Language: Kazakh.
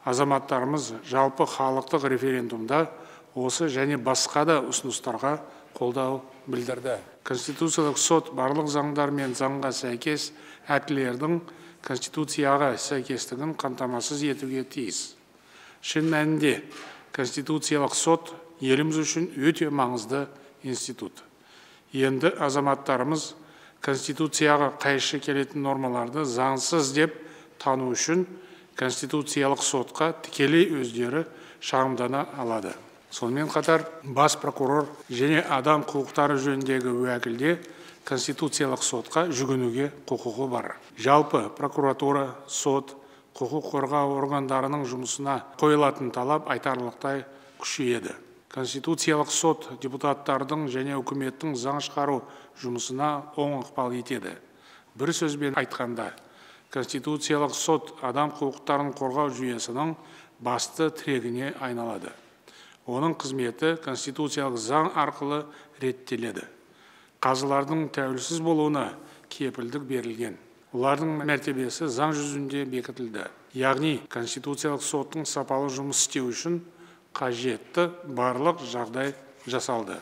азаматтарымыз жалпы халықтық референдумда осы және басқа да ұсыныстарға қолдау білдірді. Конституциялық сот барлық заңдар мен заңға сәйкес актілердің Конституцияға сәйкестігін қамтамасыз етуге тиіс. Шын мәнінде Конституциялық сот еліміз үшін өте маңызды институт. Енді азаматтарымыз Конституцияға қайшы келетін нормаларды заңсыз деп тану үшін Конституциялық сотқа тікелей өздері шағымдана алады. Сонымен қатар бас прокурор және адам құқықтары жөніндегі уәкілде Конституциялық сотқа жүгінуге құқығы бар. Жалпы прокуратура, сот, құқық қорғау органдарының жұмысына қойылатын талап айтарлықтай күшейеді. Конституциялық сот депутаттардың және үкіметтің заң шығару жұмысына оң ықпал етеді. Бір сөзбен айтқанда, Конституциялық сот адам құқықтарын қорғау жүйесінің басты тірегіне айналады. Оның қызметі конституциялық заң арқылы реттеледі. Қазылардың тәуелсіз болуына кепілдік берілген. Олардың мәртебесі заң жүзінде бекітілді. Яғни Конституциялық соттың сапалы жұмыс істеу үшін қажетті барлық жағдай жасалды.